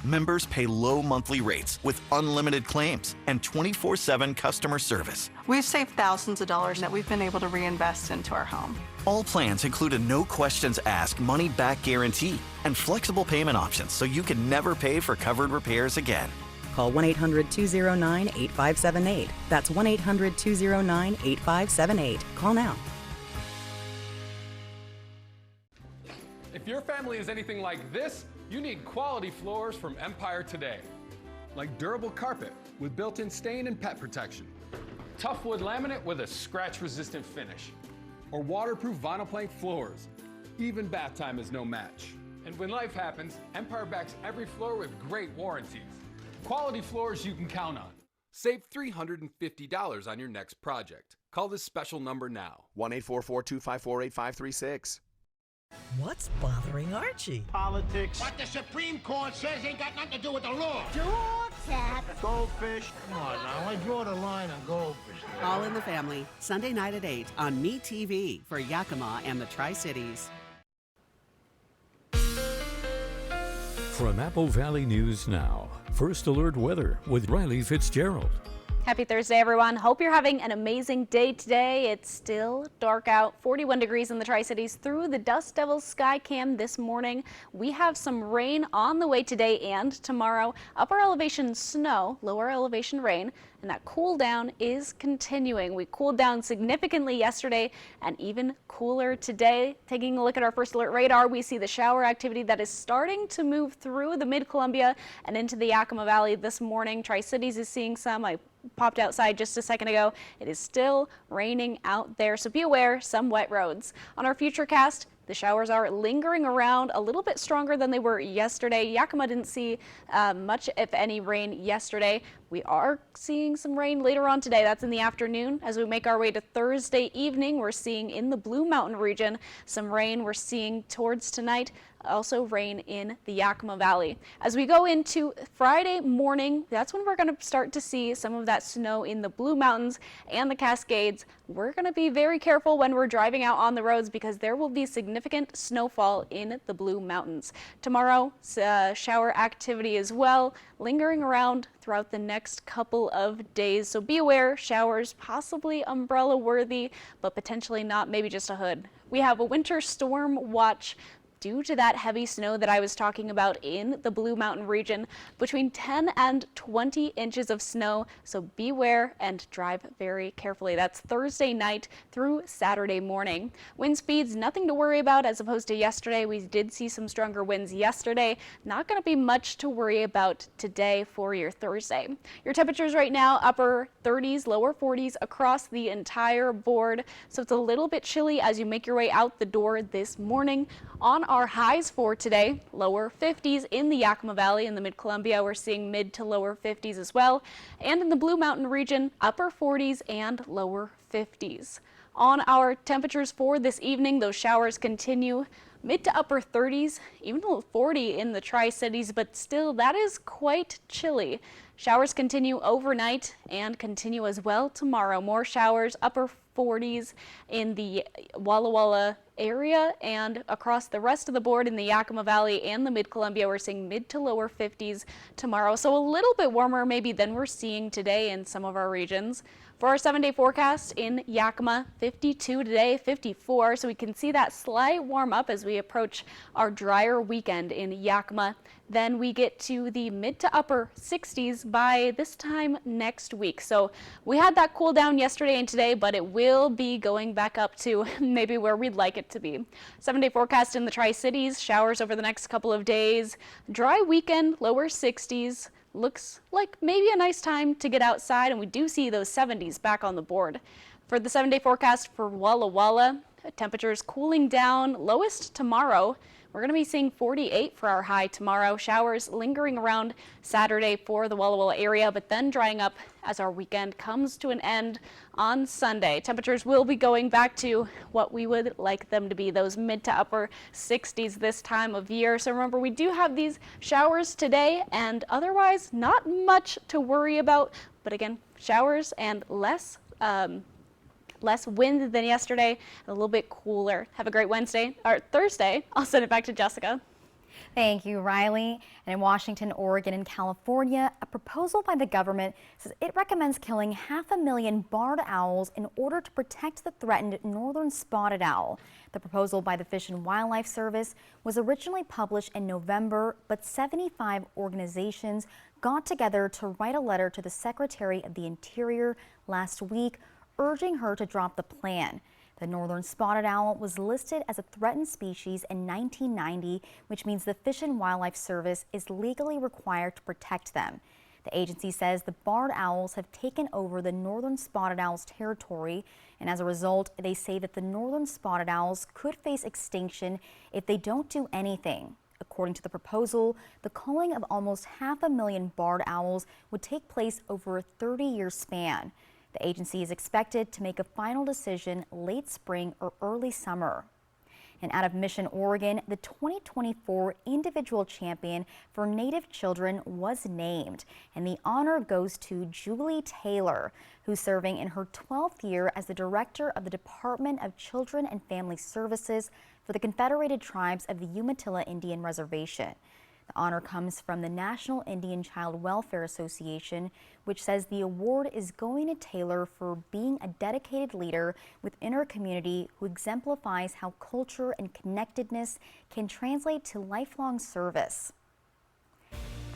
Members pay low monthly rates with unlimited claims and 24/7 customer service. We've saved thousands of dollars that we've been able to reinvest into our home. All plans include a no questions asked money back guarantee and flexible payment options so you can never pay for covered repairs again. Call 1-800-209-8578. That's 1-800-209-8578. Call now. If your family is anything like this, you need quality floors from Empire today. Like durable carpet with built-in stain and pet protection. Tough wood laminate with a scratch-resistant finish. Or waterproof vinyl plank floors. Even bath time is no match. And when life happens, Empire backs every floor with great warranties. Quality floors you can count on. Save $350 on your next project. Call this special number now. 1-844-254-8536. What's bothering Archie? Politics. What the Supreme Court says ain't got nothing to do with the law. Dog that. Goldfish. Come on now, I draw the line on goldfish. All in the Family, Sunday night at 8 on MeTV for Yakima and the Tri-Cities. From Apple Valley News Now, First Alert Weather with Riley Fitzgerald. Happy Thursday, everyone. Hope you're having an amazing day today. It's still dark out, 41 degrees in the Tri-Cities through the Dust Devils sky cam this morning. We have some rain on the way today and tomorrow. Upper elevation snow, lower elevation rain, and that cool down is continuing. We cooled down significantly yesterday and even cooler today. Taking a look at our First Alert radar, we see the shower activity that is starting to move through the Mid-Columbia and into the Yakima Valley this morning. Tri-Cities is seeing some. I popped outside just a second ago. It is still raining out there, so be aware, some wet roads. On our Futurecast, the showers are lingering around a little bit stronger than they were yesterday. Yakima didn't see much, if any, rain yesterday. We are seeing some rain later on today. That's in the afternoon. As we make our way to Thursday evening, we're seeing in the Blue Mountain region some rain. We're seeing towards tonight also rain in the Yakima Valley. As we go into Friday morning, that's when we're going to start to see some of that snow in the Blue Mountains and the Cascades. We're going to be very careful when we're driving out on the roads because there will be significant snowfall in the Blue Mountains. Tomorrow, shower activity as well, lingering around throughout the next couple of days. So be aware, showers possibly umbrella worthy, but potentially not, maybe just a hood. We have a winter storm watch due to that heavy snow that I was talking about in the Blue Mountain region, between 10 and 20 inches of snow, so beware and drive very carefully. That's Thursday night through Saturday morning. Wind speeds, nothing to worry about as opposed to yesterday. We did see some stronger winds yesterday. Not going to be much to worry about today for your Thursday. Your temperatures right now, upper 30s, lower 40s across the entire board, so it's a little bit chilly as you make your way out the door this morning. On our highs for today, lower 50s in the Yakima Valley and the Mid-Columbia. We're seeing mid to lower 50s as well. And in the Blue Mountain region, upper 40s and lower 50s. On our temperatures for this evening, those showers continue. Mid to upper 30s, even a 40 in the Tri-Cities, but still that is quite chilly. Showers continue overnight and continue as well tomorrow. More showers, upper 40s in the Walla Walla area and across the rest of the board in the Yakima Valley and the Mid-Columbia. We're seeing mid to lower 50s tomorrow, so a little bit warmer maybe than we're seeing today in some of our regions. For our 7-day forecast in Yakima, 52 today, 54. So we can see that slight warm up as we approach our drier weekend in Yakima. Then we get to the mid to upper 60s by this time next week. So we had that cool down yesterday and today, but it will be going back up to maybe where we'd like it to be. 7-day forecast in the Tri-Cities, showers over the next couple of days, dry weekend, lower 60s. Looks like maybe a nice time to get outside, and we do see those 70s back on the board. For the 7-day forecast for Walla Walla, temperatures cooling down, lowest tomorrow. We're going to be seeing 48 for our high tomorrow. Showers lingering around Saturday for the Walla Walla area, but then drying up as our weekend comes to an end on Sunday. Temperatures will be going back to what we would like them to be, those mid to upper 60s this time of year. So remember, we do have these showers today, and otherwise not much to worry about. But again, showers and less wind than yesterday, and a little bit cooler. Have a great Thursday. I'll send it back to Jessica. Thank you, Riley. And in Washington, Oregon, and California, a proposal by the government says it recommends killing 500,000 barred owls in order to protect the threatened northern spotted owl. The proposal by the Fish and Wildlife Service was originally published in November, but 75 organizations got together to write a letter to the Secretary of the Interior last week, urging her to drop the plan. The northern spotted owl was listed as a threatened species in 1990, which means the Fish and Wildlife Service is legally required to protect them. The agency says the barred owls have taken over the northern spotted owl's territory, and as a result, they say that the northern spotted owls could face extinction if they don't do anything. According to the proposal, the culling of almost 500,000 barred owls would take place over a 30-year span. The agency is expected to make a final decision late spring or early summer. And out of Mission, Oregon, the 2024 individual champion for Native children was named, and the honor goes to Julie Taylor, who's serving in her 12th year as the director of the Department of Children and Family Services for the Confederated Tribes of the Umatilla Indian Reservation. The honor comes from the National Indian Child Welfare Association, which says the award is going to Taylor for being a dedicated leader within her community who exemplifies how culture and connectedness can translate to lifelong service.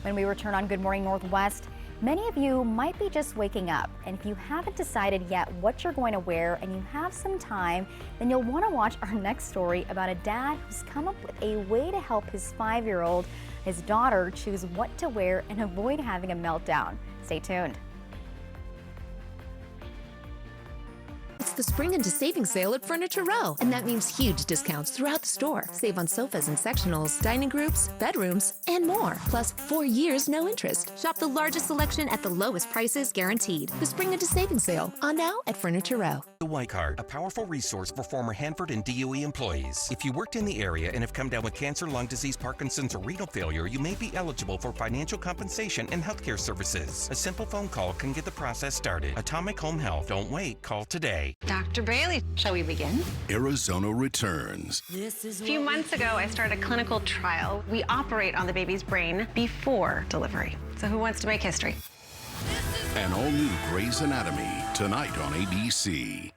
When we return on Good Morning Northwest, many of you might be just waking up, and if you haven't decided yet what you're going to wear and you have some time, then you'll want to watch our next story about a dad who's come up with a way to help his 5-year-old, his daughter, choose what to wear and avoid having a meltdown. Stay tuned. It's the Spring into Savings Sale at Furniture Row, and that means huge discounts throughout the store. Save on sofas and sectionals, dining groups, bedrooms, and more. Plus 4 years, no interest. Shop the largest selection at the lowest prices guaranteed. The Spring into Savings Sale, on now at Furniture Row. The White Card, a powerful resource for former Hanford and DOE employees. If you worked in the area and have come down with cancer, lung disease, Parkinson's, or renal failure, you may be eligible for financial compensation and healthcare services. A simple phone call can get the process started. Atomic Home Health. Don't wait. Call today. Dr. Bailey, shall we begin? Arizona returns. A few months ago, I started a clinical trial. We operate on the baby's brain before delivery. So who wants to make history? An all-new Grey's Anatomy, tonight on ABC.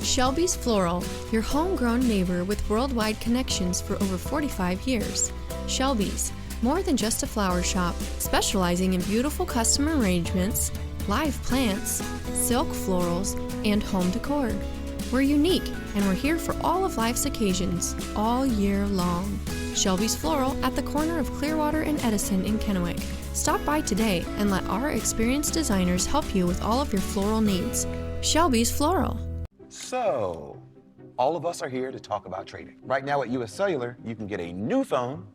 Shelby's Floral, your homegrown neighbor with worldwide connections for over 45 years. Shelby's, more than just a flower shop, specializing in beautiful custom arrangements, live plants, silk florals, and home decor. We're unique, and we're here for all of life's occasions, all year long. Shelby's Floral at the corner of Clearwater and Edison in Kennewick. Stop by today and let our experienced designers help you with all of your floral needs. Shelby's Floral. So, all of us are here to talk about trading. Right now at US Cellular, you can get a new phone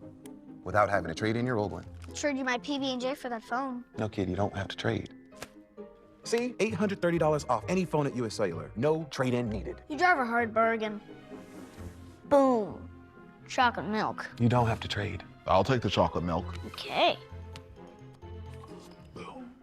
without having to trade in your old one. Trade you my PB&J for that phone. No, kid, you don't have to trade. See, $830 off any phone at US Cellular. No trade-in needed. You drive a hard bargain. Boom. Chocolate milk. You don't have to trade. I'll take the chocolate milk. Okay.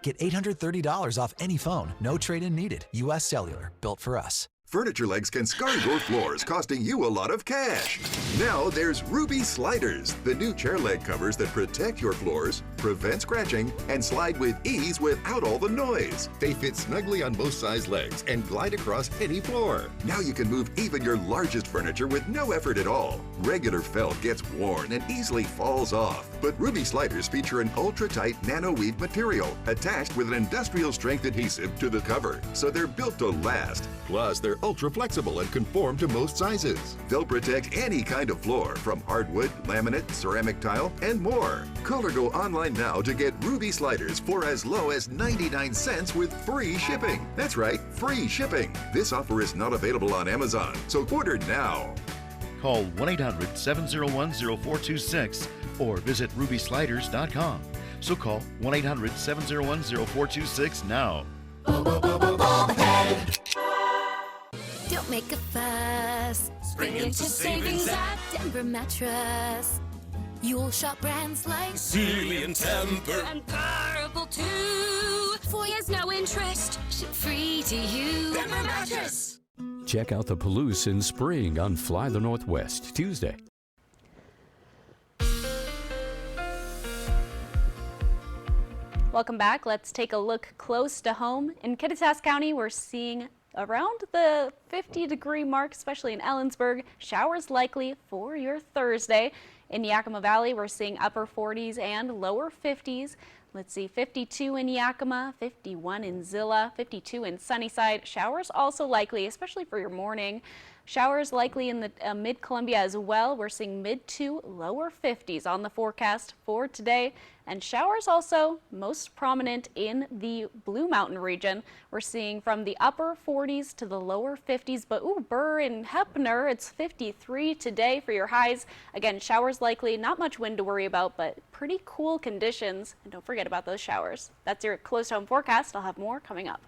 Get $830 off any phone. No trade-in needed. US Cellular. Built for us. Furniture legs can scar your floors, costing you a lot of cash. Now there's Ruby Sliders, the new chair leg covers that protect your floors, prevent scratching, and slide with ease without all the noise. They fit snugly on both size legs and glide across any floor. Now you can move even your largest furniture with no effort at all. Regular felt gets worn and easily falls off, but Ruby Sliders feature an ultra-tight nano-weave material attached with an industrial-strength adhesive to the cover, so they're built to last. Plus, they're ultra-flexible and conform to most sizes. They'll protect any kind of floor, from hardwood, laminate, ceramic tile, and more. Call or go online now to get Ruby Sliders for as low as 99 cents with free shipping. That's right, free shipping. This offer is not available on Amazon, so order now. Call 1-800-701-0426 or visit rubysliders.com. So call 1-800-701-0426 now. Don't make a fuss. Spring into savings at Denver Mattress. You'll shop brands like Sealy and Temper and Durable too. 4 years no interest, ship free to you. Denver Mattress. Check out the Palouse in spring on Fly the Northwest Tuesday. Welcome back. Let's take a look close to home. In Kittitas County, we're seeing around the 50-degree mark, especially in Ellensburg. Showers likely for your Thursday. In Yakima Valley, we're seeing upper 40s and lower 50s. Let's see, 52 in Yakima, 51 in Zilla, 52 in Sunnyside. Showers also likely, especially for your morning. Showers likely in the mid-Columbia as well. We're seeing mid to lower 50s on the forecast for today. And showers also most prominent in the Blue Mountain region. We're seeing from the upper 40s to the lower 50s. But Burr and Heppner, it's 53 today for your highs. Again, showers likely, not much wind to worry about, but pretty cool conditions. And don't forget about those showers. That's your close to home forecast. I'll have more coming up.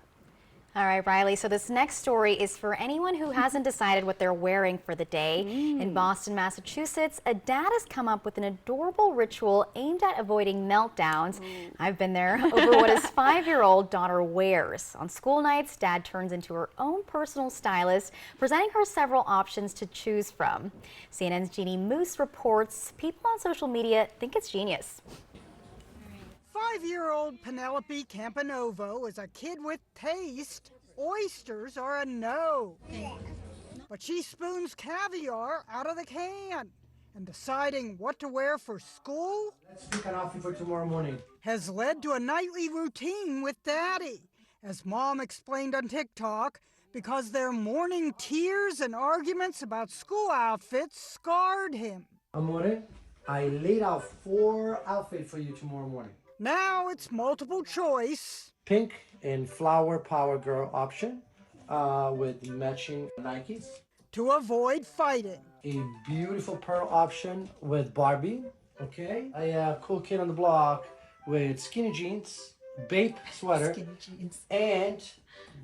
All right, Riley, so this next story is for anyone who hasn't decided what they're wearing for the day. In Boston, Massachusetts, a dad has come up with an adorable ritual aimed at avoiding meltdowns. I've been there, over what his 5-year-old daughter wears. On school nights, dad turns into her own personal stylist, presenting her several options to choose from. CNN's Jeannie Moose reports people on social media think it's genius. 5-year-old Penelope Campanovo is a kid with taste. Oysters are a no. But she spoons caviar out of the can. And deciding what to wear for school Let's pick an outfit for tomorrow morning. has led to a nightly routine with Daddy. As Mom explained on TikTok, because their morning tears and arguments about school outfits scarred him. Amore, I laid out 4 outfits for you tomorrow morning. Now it's multiple choice. Pink and flower power girl option with matching Nikes. To avoid fighting. A beautiful pearl option with Barbie. Okay. A cool kid on the block with skinny jeans, Bape sweater, and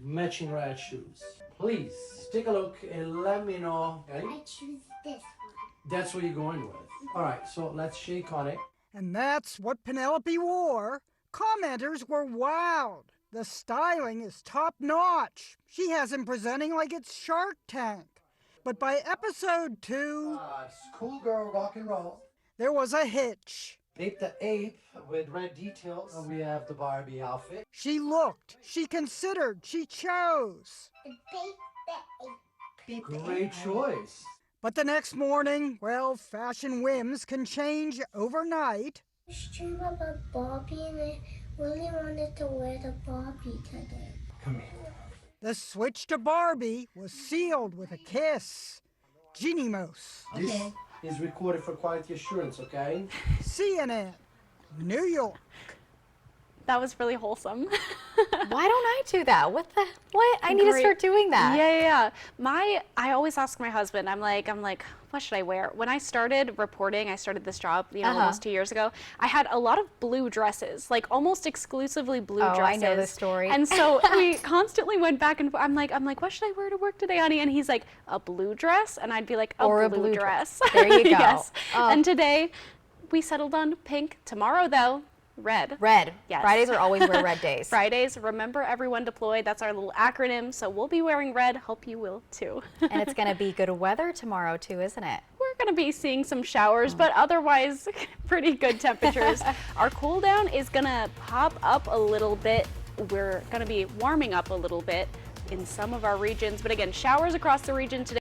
matching red shoes. Please take a look and let me know. Okay? I choose this one. That's what you're going with. All right, so let's shake on it. And that's what Penelope wore. Commenters were wowed. The styling is top notch. She has him presenting like it's Shark Tank. But by episode 2, Schoolgirl rock and roll, there was a hitch. Bape the ape with red details. And we have the Barbie outfit. She looked, she considered, she chose. Great choice. But the next morning, well, fashion whims can change overnight. I dreamed about Barbie and I really wanted to wear the Barbie today. Come here. The switch to Barbie was sealed with a kiss. Jeannie Moose. This is recorded for quality assurance, okay? CNN, New York. That was really wholesome. Why don't I do that? What? I need to start doing that. Yeah. I always ask my husband, I'm like, what should I wear? When I started reporting, I started this job, almost 2 years ago. I had a lot of blue dresses, like almost exclusively blue dresses. I know this story. And so we constantly went back and forth. I'm like, what should I wear to work today, honey? And he's like, a blue dress? And I'd be like, a blue dress. There you go. Yes. And today we settled on pink. Tomorrow, though, Red. Red. Yes. Fridays are always wear red days. Fridays, remember everyone deployed. That's our little acronym. So we'll be wearing red. Hope you will too. And it's going to be good weather tomorrow too, isn't it? We're going to be seeing some showers, but otherwise pretty good temperatures. Our cool down is going to pop up a little bit. We're going to be warming up a little bit in some of our regions. But again, showers across the region today.